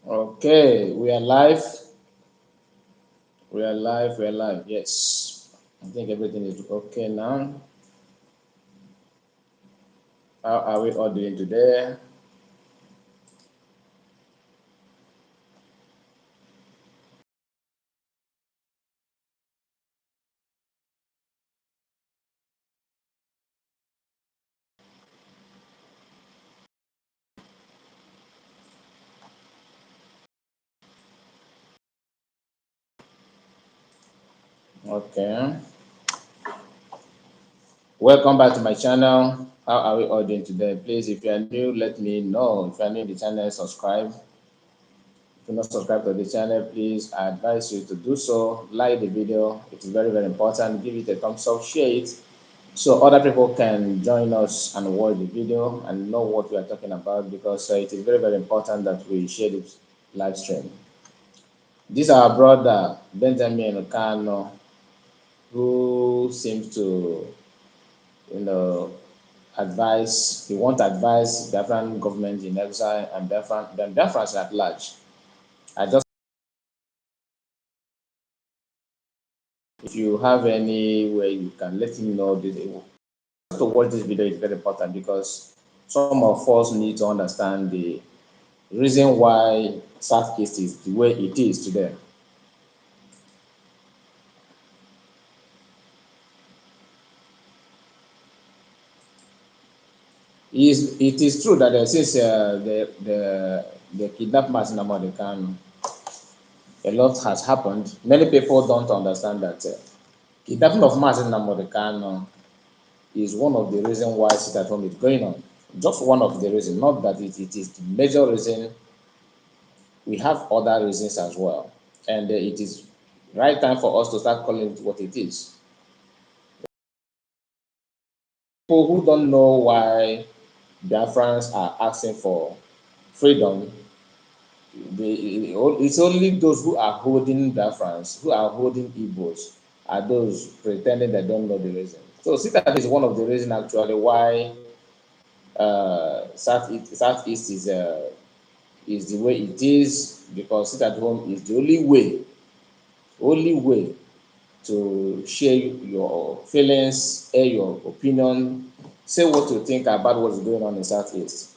Okay, we are live. We are live. We are live. Yes. I think everything is okay now. How are we all doing today? Okay. Welcome back to my channel. How are we all doing today? Please, if you are new, let me know. If you are new to the channel, subscribe. If you're not subscribed to the channel, please, I advise you to do so. Like the video. It is very, very important. Give it a thumbs up, share it, so other people can join us and watch the video and know what we are talking about, because it is very, very important that we share this live stream. This our brother Benjamin Kanu, who seems to, you know, advise. He wants advise Biafran government in exile and Biafrans at large. I just, if you have any way you can let him know this. To watch this video is very important, because some of us need to understand the reason why Southeast is the way it is today. It is true that since the kidnappers in American, a lot has happened. Many people don't understand that kidnapping of mass in American is one of the reasons why sit at home is going on. Just one of the reasons, not that it is the major reason. We have other reasons as well, and it is right time for us to start calling it what it is. People who don't know why Biafrans are asking for freedom, it's only those who are holding Biafrans, who are holding Igbos, are those pretending they don't know the reason. So Sita is one of the reasons actually why Southeast is the way it is, because sit at home is the only way to share your feelings, air your opinion, say what you think about what's going on in Southeast.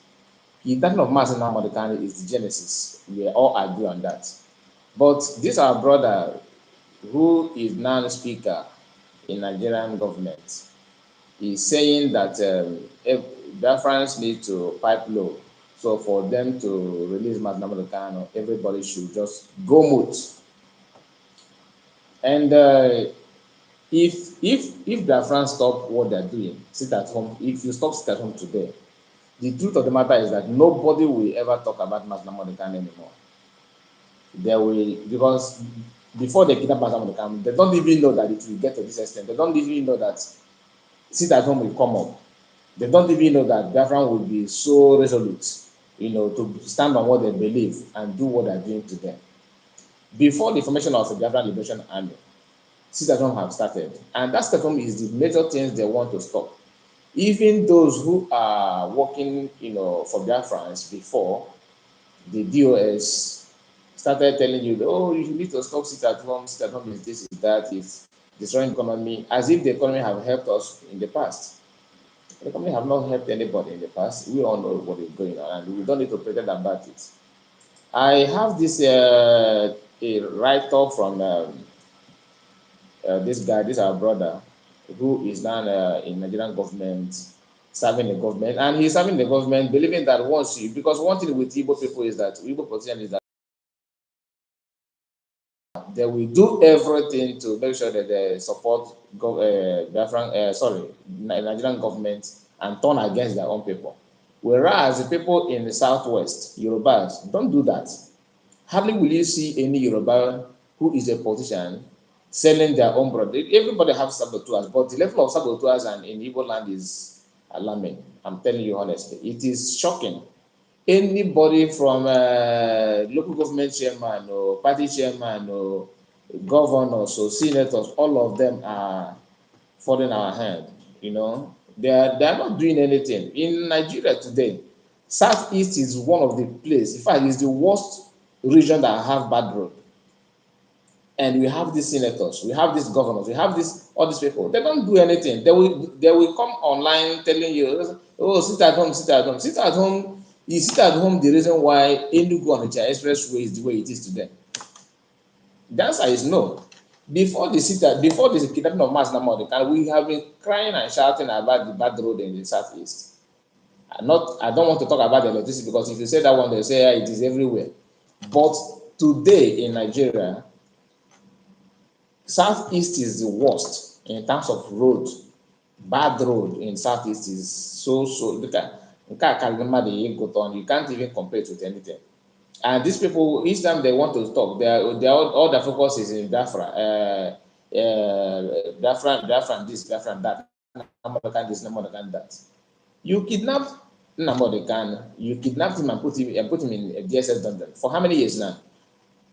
The Kidnapping of Mazi Nnamdi Kanu is the genesis. We all agree on that. But this our brother, who is now speaker in Nigerian government, is saying that if Biafrans need to pipe low. So for them to release Mazi Nnamdi Kanu, everybody should just go mute. And if Biafrans stop what they're doing, sit at home. If you stop sit at home today, the truth of the matter is that nobody will ever talk about Mazi Nnamdi Kanu anymore. They will, because before they kidnap Mazi Nnamdi Kanu, they don't even know that it will get to this extent. They don't even know that sit at home will come up. They don't even know that Biafran will be so resolute, to stand on what they believe and do what they're doing to them. Before the formation of the Biafran Liberation Army, sit at home have started, and that sit at home is the major things they want to stop. Even those who are working, for Biafrans before, the DOS started telling you, oh, you need to stop sit at home is this, is that, it's destroying economy, as if the economy have helped us in the past. The economy have not helped anybody in the past. We all know what is going on, and we don't need to pretend about it. I have this a write-up from this guy, this our brother, who is now in Nigerian government, serving the government, and he's serving the government, believing that once you, because one thing with Igbo people is that Igbo politicians is that they will do everything to make sure that they support Nigerian government and turn against their own people. Whereas the people in the southwest, Yorubas, don't do that. Hardly will you see any Yoruba who is a politician selling their own product. Everybody has saboteurs, but the level of saboteurs and in Igbo land is alarming. I'm telling you honestly, it is shocking. Anybody from local government chairman or party chairman or governors or senators, all of them are falling our hand. They are not doing anything in Nigeria today. Southeast is one of the places. In fact, it's the worst region that have bad road, and we have these senators, we have these governors, we have this all these people. They don't do anything. They will come online telling you, oh, sit at home, sit at home, sit at home. You sit at home. The reason why Enugu Onitsha Expressway is the way it is today. The answer is no. Before the kidnapping of Mass Nnamdi, we have been crying and shouting about the bad road in the southeast. I don't want to talk about the electricity, because if you say that one, they say it is everywhere. But today in Nigeria, southeast is the worst in terms of road. Bad road in southeast is so. Look at you can't even compare it with anything. And these people, each time they want to talk, all their focus is in Biafra, Biafra this, Biafra that, Nnamdi this, Nnamdi that. You kidnapped Nnamdi Kanu, you kidnapped him and put him in DSS London for how many years now?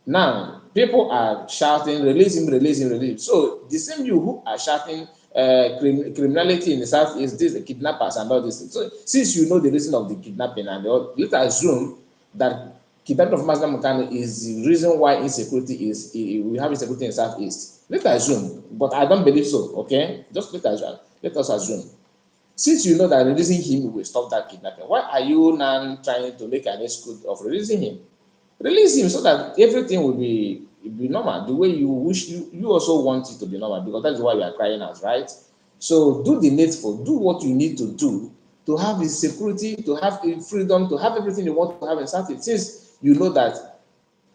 Now people are shouting, release him, release him, release him. So the same you who are shouting criminality in the south is this, the kidnappers and all this. So since you know the reason of the kidnapping and all, let's assume that kidnapping of Mass Nnamdi is the reason why insecurity is we have insecurity in southeast. Let's assume, but I don't believe so. Okay, just let us assume. Since you know that releasing him will stop that kidnapping, why are you now trying to make an excuse of releasing him? Release him so that everything will be normal, the way you wish. You also want it to be normal, because that is why you are crying out, right? So do the needful, do what you need to do to have the security, to have the freedom, to have everything you want to have in Southeast. Since you know that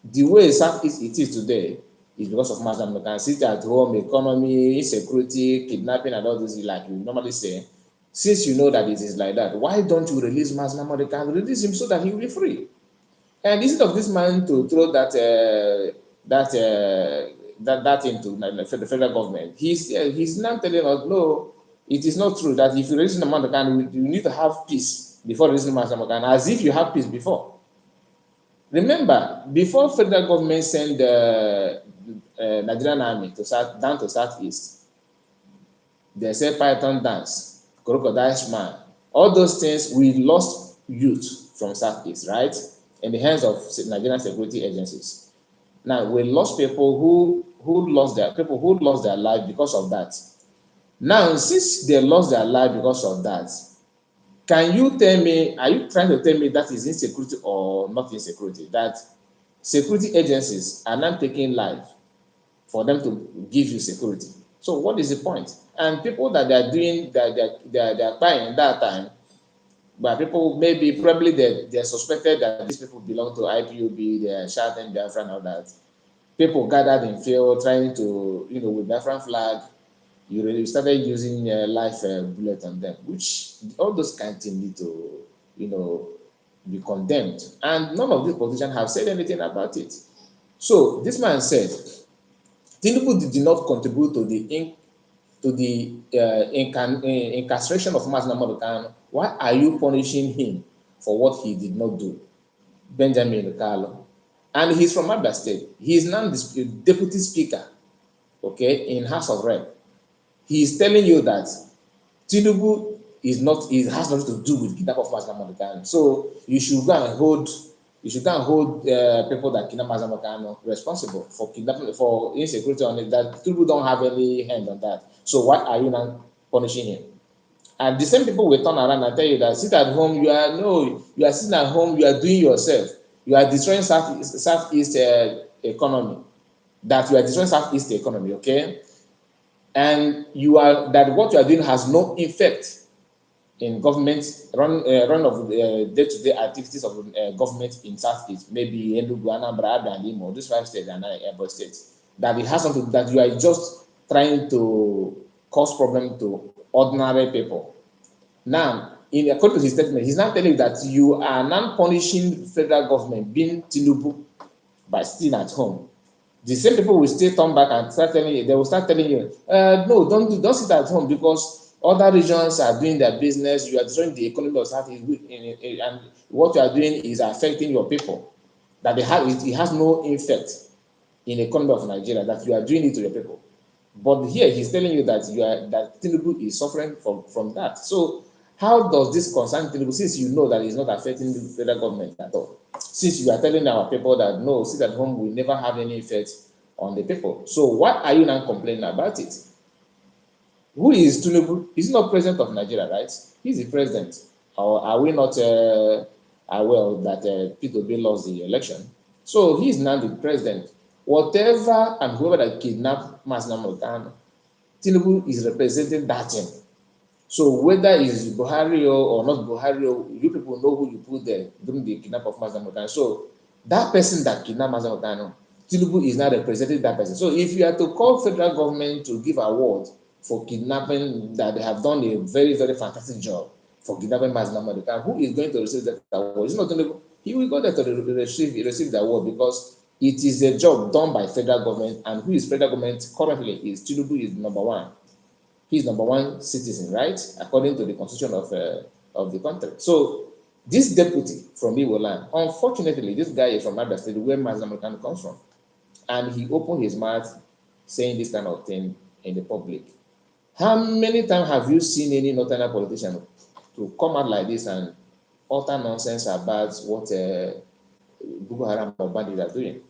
the way Southeast it is today is because of Mass Nnamdi Kanu. Sit at home, economy, insecurity, kidnapping, and all this, like you normally say. Since you know that it is like that, why don't you release Mass Nnamdi Kanu? Release him so that he will be free. And instead of this man to throw that into the federal government, he's now telling us, no, it is not true that if you release Nnamdi Kanu, you need to have peace before releasing Nnamdi Kanu, as if you have peace before. Remember, before federal government sent the Nigerian army down to southeast, they said Python dance, crocodile smile, all those things. We lost youth from southeast, right, in the hands of Nigerian security agencies. Now we lost people who lost their life because of that. Now, since they lost their life because of that, can you tell me, are you trying to tell me that is insecurity or not insecurity? That security agencies are not taking life for them to give you security. So what is the point? And people that they are doing that they are buying that time, but people probably they suspected that these people belong to IPOB, they are shouting Biafra and all that. People gathered in field trying to, with Biafran flag, you really started using live bullet on them, which all those kind of things need to, be condemned. And none of these politicians have said anything about it. So this man said, Tinubu did not contribute to the incarceration of Mass Nnamdi Kanu. Why are you punishing him for what he did not do? Benjamin Carlo. And he's from Abia State. He is now the deputy speaker, okay, in House of Rep. He is telling you that Tinubu has nothing to do with kidnapping of Mass Nnamdi Kanu. So you should go and hold people that kidnap Mass Nnamdi Kanu responsible for kidnapping, for insecurity on it. That Tinubu don't have any hand on that. So why are you now punishing him? And the same people will turn around and tell you that sit at home, you are sitting at home, you are doing yourself. You are destroying Southeast economy. That you are destroying Southeast economy, okay? And what you are doing has no effect in government run of day-to-day activities of government in Southeast, maybe Enugu, Anambra, Abia, and Imo, these 5 states and Ebonyi states. That it has something that you are just trying to cause problem to ordinary people. Now, according to his statement, he's not telling you that you are not punishing federal government, being Tinubu, by staying at home. The same people will still turn back and start telling you, they will start telling you, no, don't sit at home because other regions are doing their business, you are destroying the economy of South, and what you are doing is affecting your people. That it has no effect in the economy of Nigeria, that you are doing it to your people. But here he's telling you that that Tinubu is suffering from that. So how does this concern Tinubu, since you know that it's not affecting the federal government at all? Since you are telling our people that no, sit at home will never have any effect on the people. So why are you now complaining about it? Who is Tinubu? He's not president of Nigeria, right? He's the president. Or are we not aware that P2B lost the election? So he's now the president. Whatever and whoever that kidnapped Masnamo Kanu, Tinubu is representing that thing. So whether it's Buhari or not Buhari, you people know who you put there during the kidnap of Masnamo Kanu. So that person that kidnapped Masnamo Kanu, Tinubu is now representing that person. So if you are to call federal government to give award for kidnapping, that they have done a very, very fantastic job for kidnapping Masnamo Kanu, who is going to receive that award? It's not Tinubu. He will go there to receive the award because it is a job done by federal government, and who is federal government currently is Tinubu is number one. He's number one citizen, right? According to the constitution of the country. So this deputy from Igbo land, unfortunately, this guy is from Abia State, where Masnamo Kanu comes from, and he opened his mouth saying this kind of thing in the public. How many times have you seen any northern politician to come out like this and utter nonsense about what Boko Haram or bandits are doing?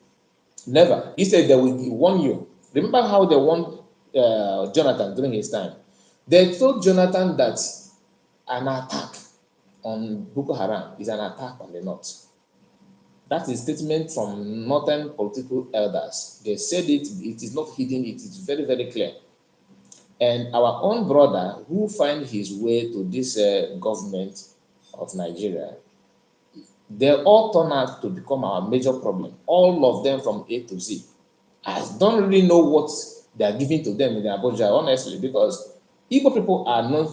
Never. Instead, they will warn you. Remember how they warned Jonathan during his time? They told Jonathan that an attack on Boko Haram is an attack on the north. That is a statement from northern political elders. They said it is not hidden, it is very, very clear. And our own brother, who find his way to this government of Nigeria, they all turn out to become our major problem. All of them from A to Z. I don't really know what they are giving to them in Abuja, honestly, because Igbo people are not,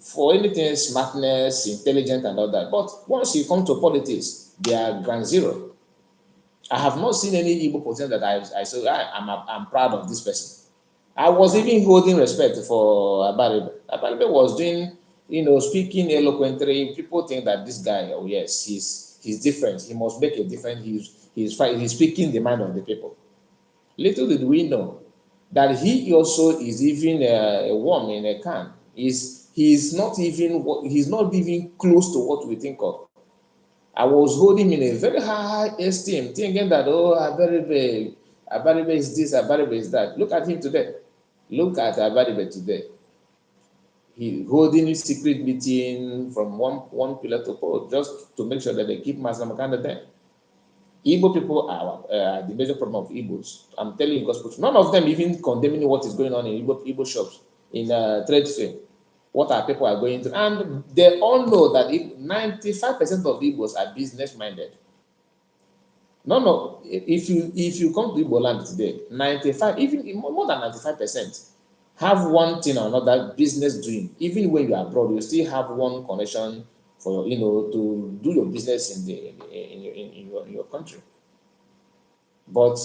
for anything smartness, intelligent, and all that. But once you come to politics, they are ground zero. I have not seen any Igbo politician that I say I'm proud of this person. I was even holding respect for Abaribe. Abaribe was doing, speaking eloquently. People think that this guy, oh yes, he's different. He must make a difference. He's speaking the mind of the people. Little did we know that he also is even a worm in a can. He's not even close to what we think of. I was holding him in a very high esteem, thinking that Abaribe is this, Abaribe is that. Look at him today. Look at Abaribe today. He holding a secret meeting from one pillar to pole just to make sure that they keep Masnamo Kanu there. Igbo people are the major problem of Igbos. I'm telling you gospel. None of them even condemning what is going on in Igbo shops, in trade fair. What our people are going through. And they all know that 95% of Igbos are business minded. No. If you come to Igbo land today, 95, even more than 95%, have one thing or another business doing. Even when you are abroad, you still have one connection for to do your business in your country. But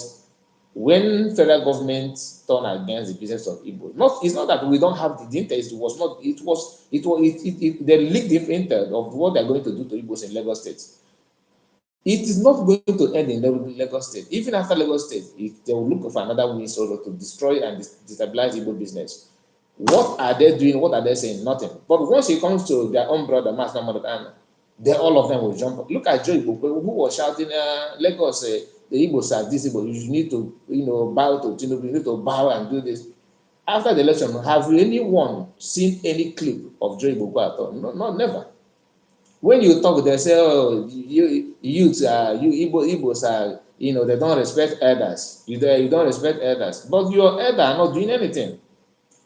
when federal government turn against the business of Igbo, it's not that we don't have the intel. They leaked the intel of what they're going to do to Igbos in Lagos State. It is not going to end in Lagos State. Even after Lagos State, they will look for another means to destroy and destabilize Igbo business. What are they doing? What are they saying? Nothing. But once it comes to their own brother, Masnamo Kanu, all of them will jump up. Look at Joe Igbo, who was shouting, Lagos, the Igbos are this Igbo. You need to, bow to Tinubu. You need to bow and do this. After the election, have anyone seen any clip of Joe Igbo at all? No, never. When you talk, they say, "Oh, youths are Igbos are, they don't respect elders. You don't respect elders, but your elder are not doing anything.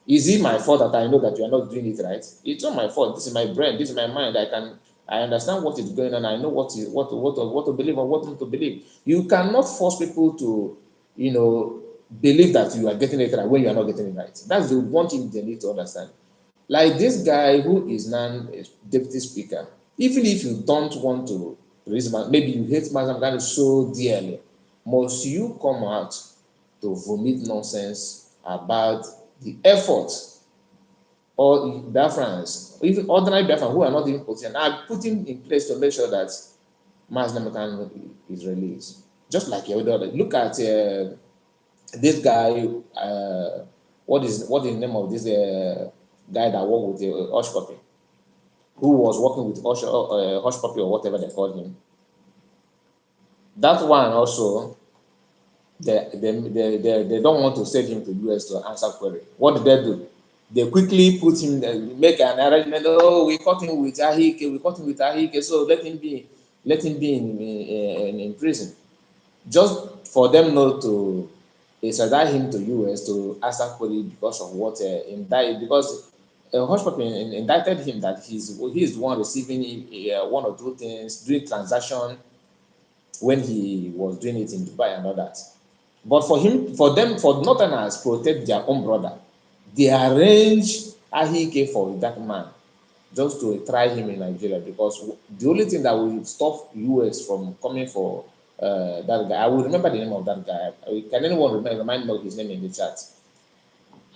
Is it my fault that I know that you are not doing it right? It's not my fault. This is my brain. This is my mind. I understand what is going on. I know what to believe or what not to believe. You cannot force people to, believe that you are getting it right when you are not getting it right. That's the one thing they need to understand. Like this guy who is now a deputy speaker, even if you don't want to raise, maybe you hate Masnamo Kanu so dearly, must you come out to vomit nonsense about the effort or Biafrans, even ordinary Biafrans who are not even politicians, are putting in place to make sure that Masnamo Kanu is released? Just like your other. Look at this guy. What is the name of this guy that worked with Hush Puppy, who was working with Hush Puppy or whatever they called him? That one also, they don't want to send him to US to answer query. What did they do? They quickly put him, make an arrangement. Oh, we caught him with Ahike. We caught him with Ahike. So let him be in prison, just for them not to extradite him to US to answer query because of what indicted, because Hush Puppy indicted him that he's the one receiving one or two things, doing transaction when he was doing it in Dubai and all that. But for Northerners protect their own brother, they arrange Ahike for that man just to try him in Nigeria, because the only thing that will stop US from coming for that guy, I will remember the name of that guy. Can anyone remind me of his name in the chat?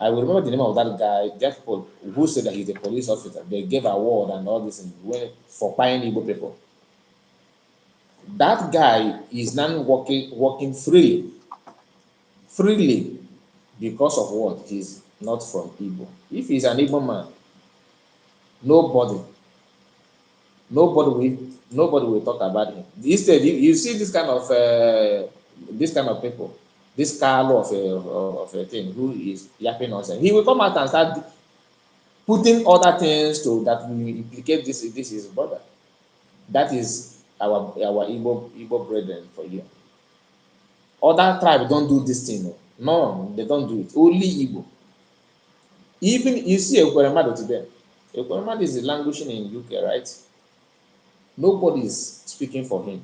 I will remember the name of that guy, that people who said that he's a police officer. They gave award and all this for buying Igbo people. That guy is now working freely because of what? He's not from Igbo. If he's an Igbo man, nobody nobody will talk about him. Instead, you see this kind of people, this Carlo of a thing who is yapping nonsense. He will come out and start putting other things to that will implicate this his brother. That is our Igbo brethren for you. Other tribe don't do this thing. No, they don't do it. Only Igbo. Even you see Ekweremadu today. Ekweremadu is languishing in UK, right? Nobody is speaking for him.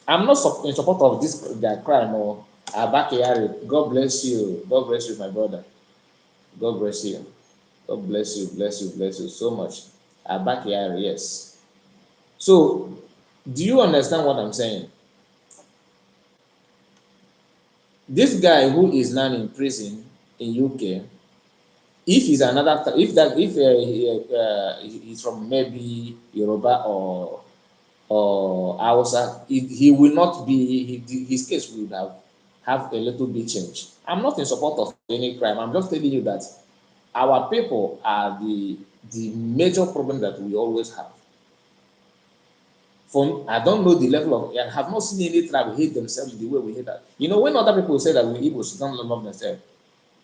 I'm not in support of this their crime or Abakari. God bless you. God bless you, my brother. God bless you. God bless you, bless you so much. Abakari, yes. So, do you understand what I'm saying? This guy who is now in prison in UK, if he's another, if he's from maybe Yoruba or Hausa, he will not be, his case will have a little bit change. I'm not in support of any crime. I'm just telling you that our people are the major problem that we always have. I don't know the level of, I have not seen any tribe hate themselves the way we hate that. You know, when other people say that we Igbos don't love themselves,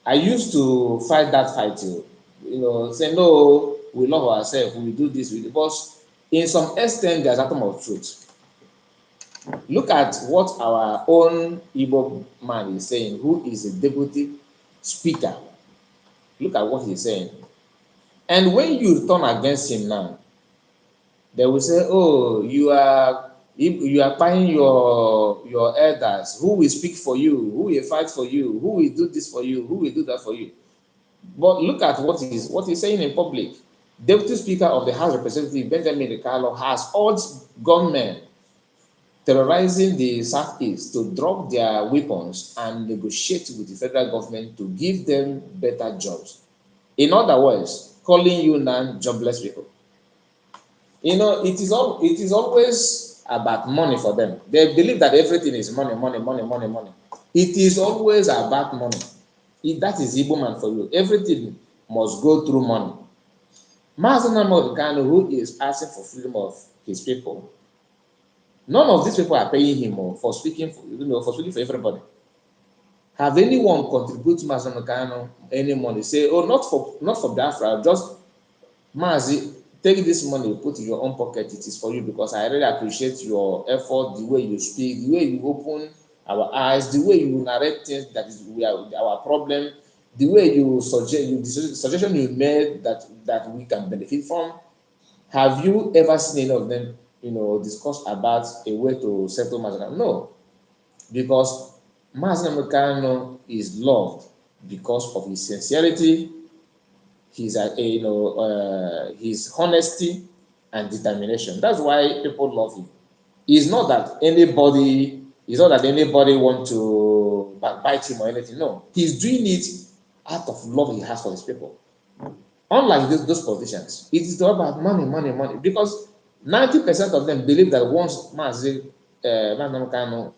I used to fight that fight too. You know, say no, we love ourselves, we do this, but in some extent, there's a atom of truth. Look at what our own Igbo man is saying, who is a deputy speaker. Look at what he's saying. And when you turn against him now, they will say, oh, you are buying your elders. Who will speak for you? Who will fight for you? Who will do this for you? Who will do that for you? But look at what he's saying in public. Deputy Speaker of the House of Representatives, Benjamin Riccardo, has urged gunmen terrorizing the Southeast to drop their weapons and negotiate with the federal government to give them better jobs. In other words, calling you non-jobless people. You know, it is always about money for them. They believe that everything is money, money, money, money, money. It is always about money. That is Igbo man for you. Everything must go through money. Mazi Nnamdi Kanu, who is asking for freedom of his people, none of these people are paying him for speaking for everybody. Have anyone contribute to Mazi Nnamdi Kanu any money? Say, oh, not for Biafra, just Mazi, take this money, put in your own pocket. It is for you, because I really appreciate your effort, the way you speak, the way you open our eyes, the way you narrate things that is our problem, the way you the suggestion you made that we can benefit from. Have you ever seen any of them, discuss about a way to settle Mazi? No, because Mazi Nnamdi is loved because of his sincerity, his honesty and determination. That's why people love him. It's not that anybody want to backbite him or anything. No, he's doing it out of love he has for his people. Unlike those politicians, it is all about money, money, money. Because 90% of them believe that once Mazi Kanu,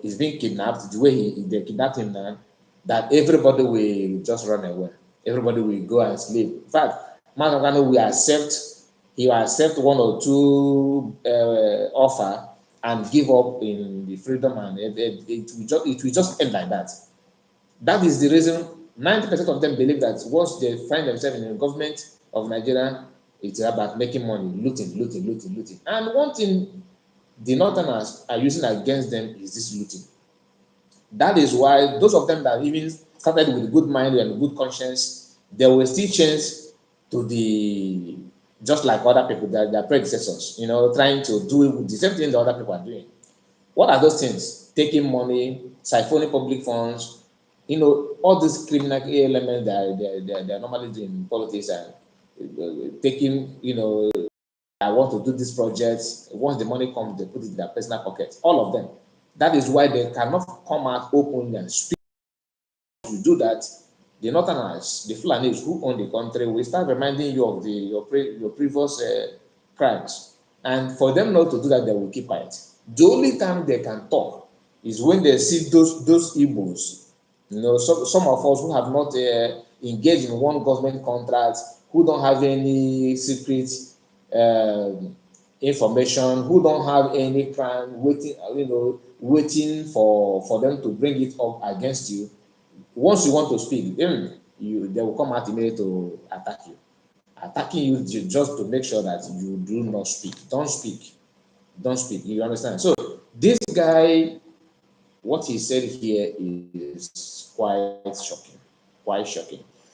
is being kidnapped, the way they kidnapped him now, that everybody will just run away. Everybody will go and sleep. In fact, Mazi Kanu he will accept one or two offer, and give up in the freedom, and it will just end like that. That is the reason 90% of them believe that once they find themselves in the government of Nigeria, it's about making money, looting. And one thing the Northerners are using against them is this looting. That is why those of them that even started with good mind and good conscience, they will still change to the just like other people, their predecessors, trying to do the same thing the other people are doing. What are those things? Taking money, siphoning public funds, all these criminal elements that they're normally doing in politics, and taking, I want to do this project. Once the money comes, they put it in their personal pocket. All of them. That is why they cannot come out openly and speak. To do that, the Northerners, the Fulanis who own the country, will start reminding you of your previous crimes. And for them not to do that, they will keep quiet. The only time they can talk is when they see those Igbos. Some of us who have not engaged in one government contract, who don't have any secret information, who don't have any crime waiting for them to bring it up against you. Once you want to speak, they will come out immediately to attacking you just to make sure that you do not speak. Don't speak. You understand? So this guy, what he said here is quite shocking.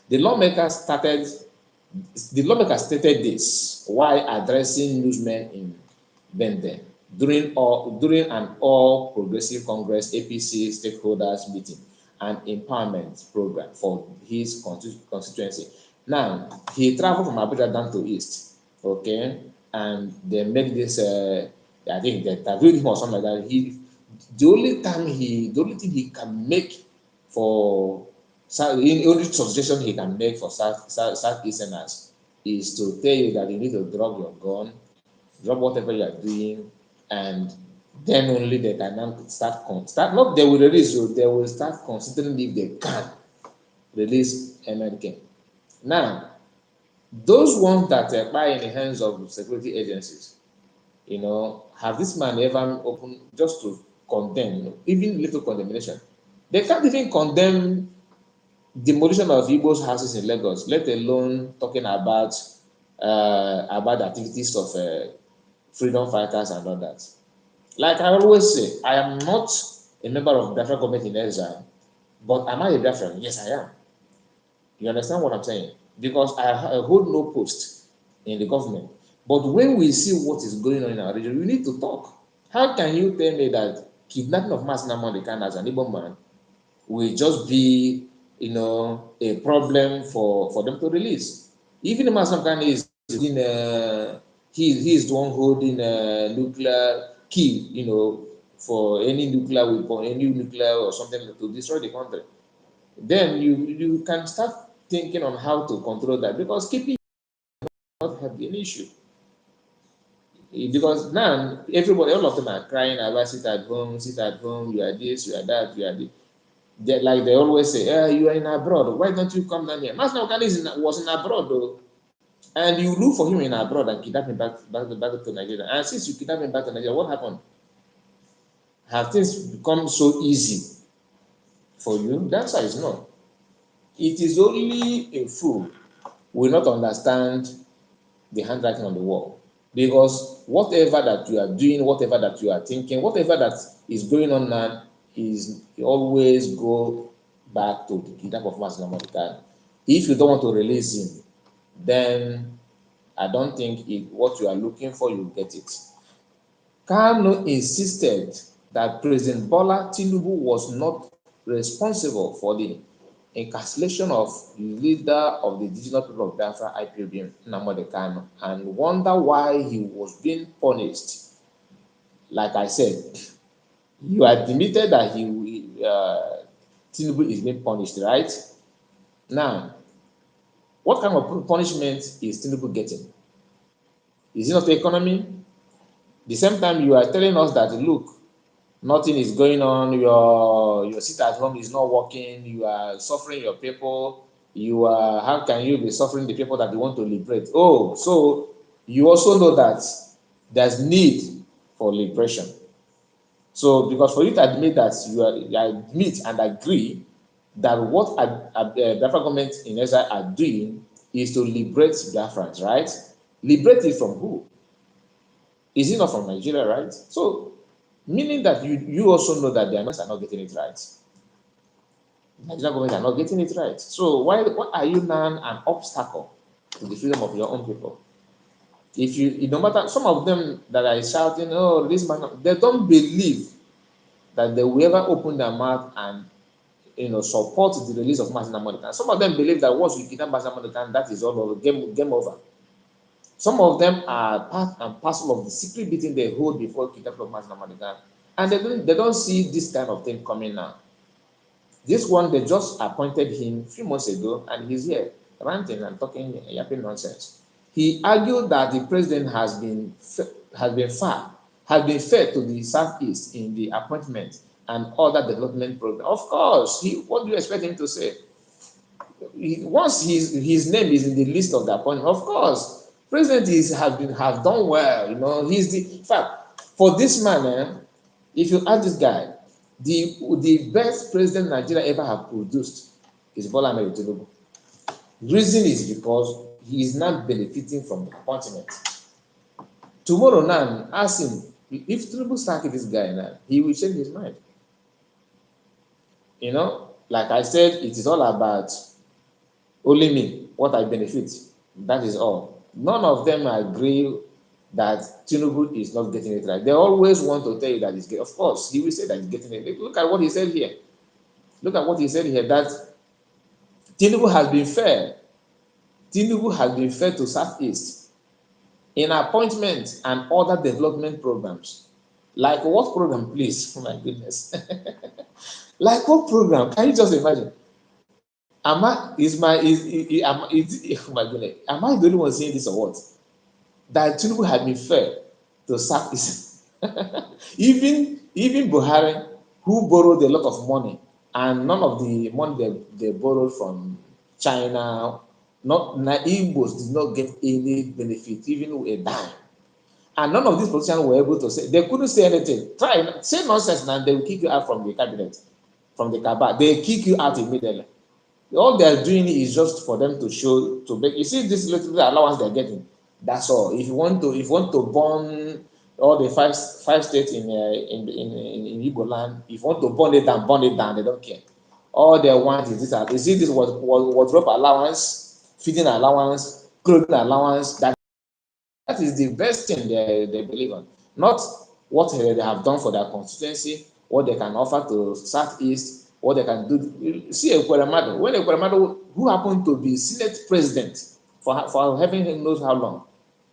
The lawmaker stated this while addressing newsmen in Benden during an All Progressive Congress APC stakeholders meeting and empowerment program for his constituency. Now, he traveled from Abuja down to East, okay, and they made this, I think they interviewed him or something like that. The only thing he can make for, the only suggestion he can make for Southeasterners is to tell you that you need to drop your gun, drop whatever you are doing, and then only they can now start not they will release you, they will start considering if they can release MNK. Now, those ones that are in the hands of security agencies, have this man ever opened just to condemn, even little condemnation? They can't even condemn demolition of Igbo's houses in Lagos, let alone talking about the activities of freedom fighters and all that. Like I always say, I am not a member of Biafra government in exile, but am I a Biafran? Yes, I am. You understand what I'm saying? Because I hold no post in the government. But when we see what is going on in our region, we need to talk. How can you tell me that kidnapping of Mazi Nnamdi Kanu as an Igbo man will just be, a problem for them to release? Even if Mazi Nnamdi Kanu is in, he is the one holding a nuclear key, for any nuclear weapon, any nuclear or something to destroy the country. Then you can start thinking on how to control that, because keeping not have an issue. Because now everybody, all of them are crying about sit at home, you are this, you are that, you are this. Like they always say, you are in abroad, why don't you come down here? Mazi Nnamdi was in abroad though. And you look for him in abroad and kidnap him back to Nigeria. And since you kidnap him back to Nigeria, what happened? Have things become so easy for you? The answer is no. It is only a fool will not understand the handwriting on the wall. Because whatever that you are doing, whatever that you are thinking, whatever that is going on now is always go back to the kidnap of Mazi Nnamdi Kanu. If you don't want to release him, then I don't think what you are looking for, you get it. Kanu insisted that President Bola Tinubu was not responsible for the incarceration of the leader of the indigenous people of Biafra, IPOB, Nnamdi Kanu, and wonder why he was being punished. Like I said, you admitted that Tinubu is being punished, right? Now, what kind of punishment is Tinubu getting? Is it not the economy? The same time you are telling us that, look, nothing is going on, your sit at home is not working, you are suffering your people, how can you be suffering the people that you want to liberate? Oh, so you also know that there's need for liberation. So, because for you to admit that you admit and agree that what Biafra government in Israel are doing is to liberate Biafrans, right? Liberate it from who? Is it not from Nigeria, right? So, meaning that you also know that the Americans are not getting it right. Nigerian government are not getting it right. So why are you now an obstacle to the freedom of your own people? If you no matter some of them that are shouting, oh, this man, they don't believe that they will ever open their mouth and support the release of Mazi Nnamdi. Some of them believe that once we kidnap Mazi Nnamdi, that is all over, game over. Some of them are part and parcel of the secret meeting they hold before kidnapping of Mazi Nnamdi, and they don't see this kind of thing coming now. This one, they just appointed him a few months ago, and he's here ranting and talking, yapping nonsense. He argued that the president has been fair to the southeast in the appointment and other development program. Of course, what do you expect him to say? Once his name is in the list of the appointment, of course, president have done well. He's the in fact for this man. If you ask this guy, the best president Nigeria ever have produced is Bola Ahmed Tinubu. Reason is because he is now benefiting from the appointment. Tomorrow now, ask him if Tinubu sack this guy now, he will change his mind. Like I said, it is all about only me, what I benefit. That is all. None of them agree that Tinubu is not getting it right. They always want to tell you that he's getting. Of course, he will say that he's getting it. Look at what he said here. Look at what he said here, that Tinubu has been fair. Tinubu has been fair to Southeast in appointments and other development programs. Like what program, please? Oh my goodness. Like what program? Can you just imagine? Am I is my is oh my goodness? Am I the only one saying this or what? That Tinubu had been fair to Southeast. Even Buhari, who borrowed a lot of money, and none of the money they borrowed from China, not Igbos did not get any benefit, even a dime. And none of these politicians were able to say, they couldn't say anything. Say nonsense and they will kick you out from the cabinet, from the cabal. They kick you out immediately. All they're doing is just for them to show, to make, you see this little allowance they're getting. That's all. If you want to burn all the five states in Igbo land, if you want to burn it down, they don't care. All they want is this. You see this wardrobe allowance, feeding allowance, clothing allowance. That is the best thing they believe on. Not what they have done for their constituency, what they can offer to Southeast, what they can do. See Ekweremadu, when Ekweremadu, who happened to be Senate president for heaven knows how long,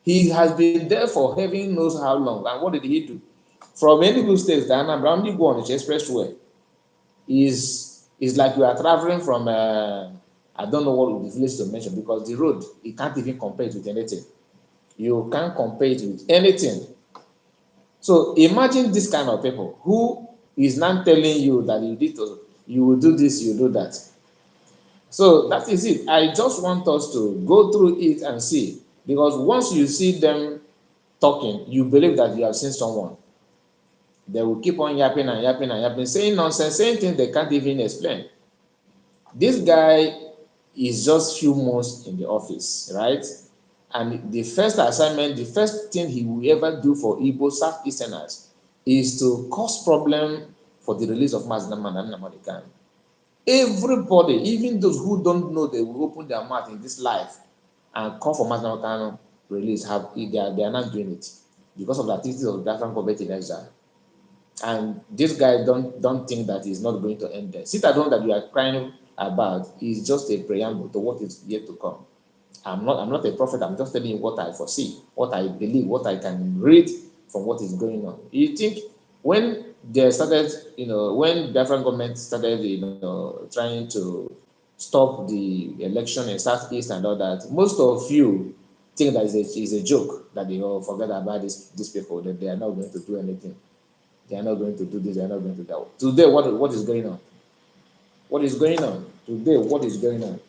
he has been there for heaven knows how long. And what did he do? From Enugu State, the Anambra, only go on the expressway is like you are traveling from I don't know what the village to mention, because the road, you can't even compare it with anything. You can't compare it with anything. So imagine this kind of people who is now telling you that you will do this, you do that. So that is it. I just want us to go through it and see, because once you see them talking, you believe that you have seen someone. They will keep on yapping and yapping and yapping, saying nonsense, saying things they can't even explain. This guy is just few months in the office, right? And the first assignment, the first thing he will ever do for Igbo Southeasterners is to cause problem for the release of Mazi Nnamdi. Everybody, even those who don't know, they will open their mouth in this life and call for Mazi Nnamdi release. They are not doing it because of the activities of the Biafran government in exile. And this guy don't think that he's not going to end there. Sit at home that you are crying about is just a preamble to what is yet to come. I'm not a prophet. I'm just telling you what I foresee, what I believe, what I can read from what is going on. You think when they started, when the Biafran government started, trying to stop the election in Southeast and all that, most of you think that is a joke, that they all forget about these people, that they are not going to do anything. They are not going to do this, they are not going to do that. Today, what is going on? What is going on? Today, what is going on?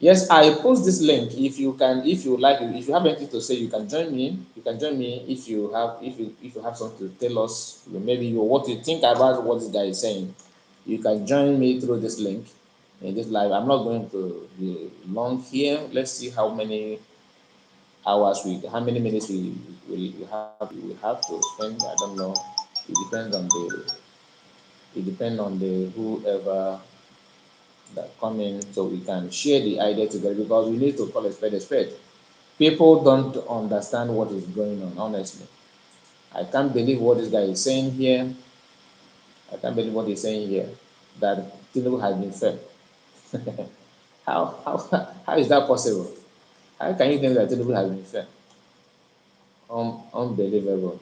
Yes, I post this link. If you can, if you like, if you have anything to say, you can join me. You can join me if you have, if you have something to tell us. Maybe you what you think about what this guy is saying. You can join me through this link in this live. I'm not going to be long here. Let's see how many hours how many minutes we have to spend. I don't know. It depends on the, it depends on the whoever that come in, so we can share the idea together, because we need to call a spade a spade. People don't understand what is going on, honestly. I can't believe what this guy is saying here. I can't believe what he's saying here, that Tinubu has been fed. How is that possible? How can you think that Tinubu has been fed? Unbelievable.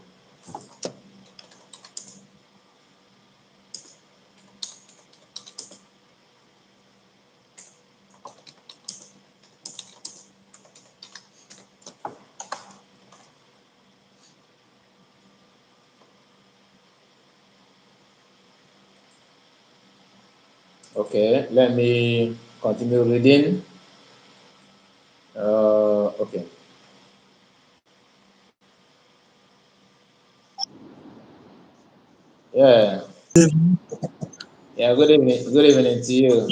Okay, let me continue reading. Okay. Yeah. Yeah. Good evening. Good evening to you.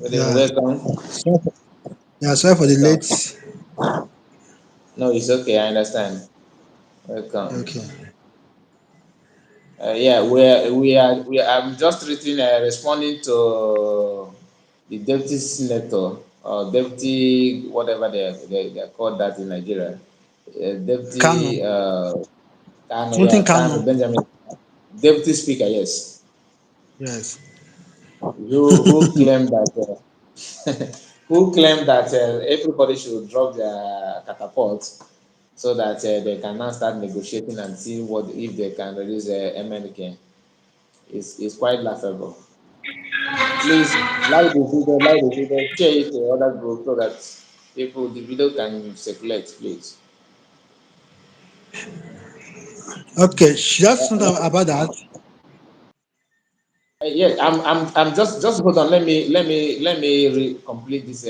Good evening. Yeah, Welcome. sorry for, yeah, sorry for the Welcome. late. No, it's okay. I understand. Welcome. Okay. Yeah, I'm just reading, responding to the deputy senator or deputy whatever they call that in Nigeria. Kanu, Deputy Kanu, something yeah, Kanu Kanu. Benjamin, deputy speaker, yes, Yes. who claimed that who claimed that everybody should drop their catapult, so that they can now start negotiating and see what if they can release MNK. It's quite laughable. Please like the video, share it to other groups so that people the video can circulate, please. Okay, she has something about that. Yeah, I'm just hold on. Complete this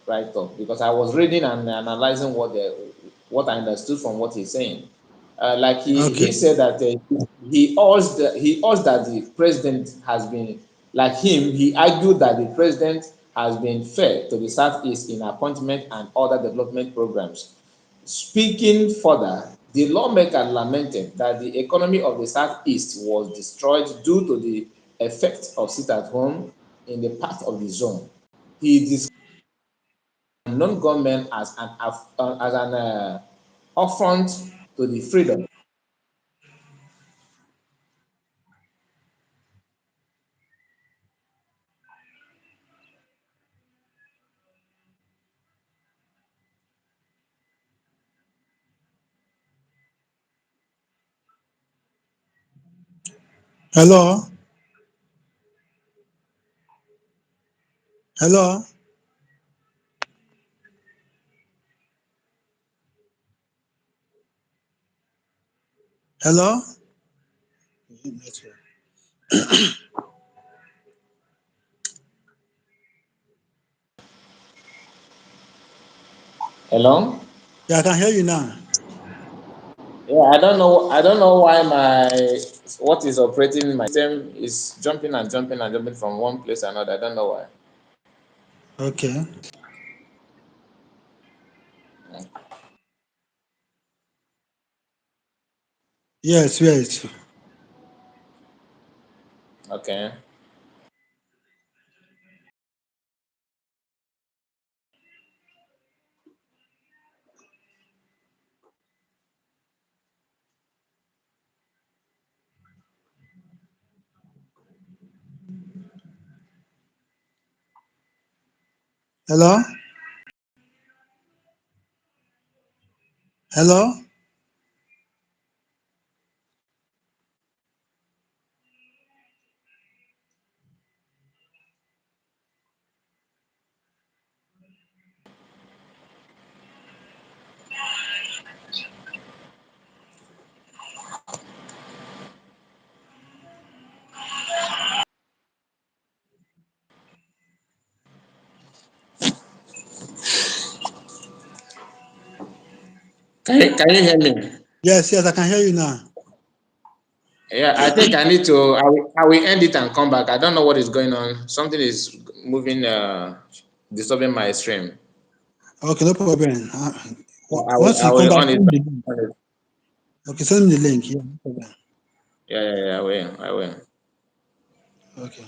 write up, because I was reading and analyzing what I understood from what he's saying. Like he Okay. said that he urged that the president has been like him. He argued that the president has been fair to the southeast in appointment and other development programs. Speaking further, the lawmaker lamented that the economy of the Southeast was destroyed due to the effect of sit at home in the part of the zone. He described non-government as an affront to the freedom. Hello. Hello. Hello. Hello? Yeah, I can hear you now. Yeah, I don't know why my what is operating my system is jumping and jumping and jumping from one place to another. I don't know why. Okay. Yes. Yes. Okay. Hello. Hello. Can you hear me? Yes, yes, I can hear you now. Yeah, I think I need to. I will end it and come back. I don't know what is going on. Something is moving, disturbing my stream. Okay, no problem. Once I you come will back, on it. send me the link. Okay, send me the link. Yeah, no problem. Yeah, I will. I will. Okay.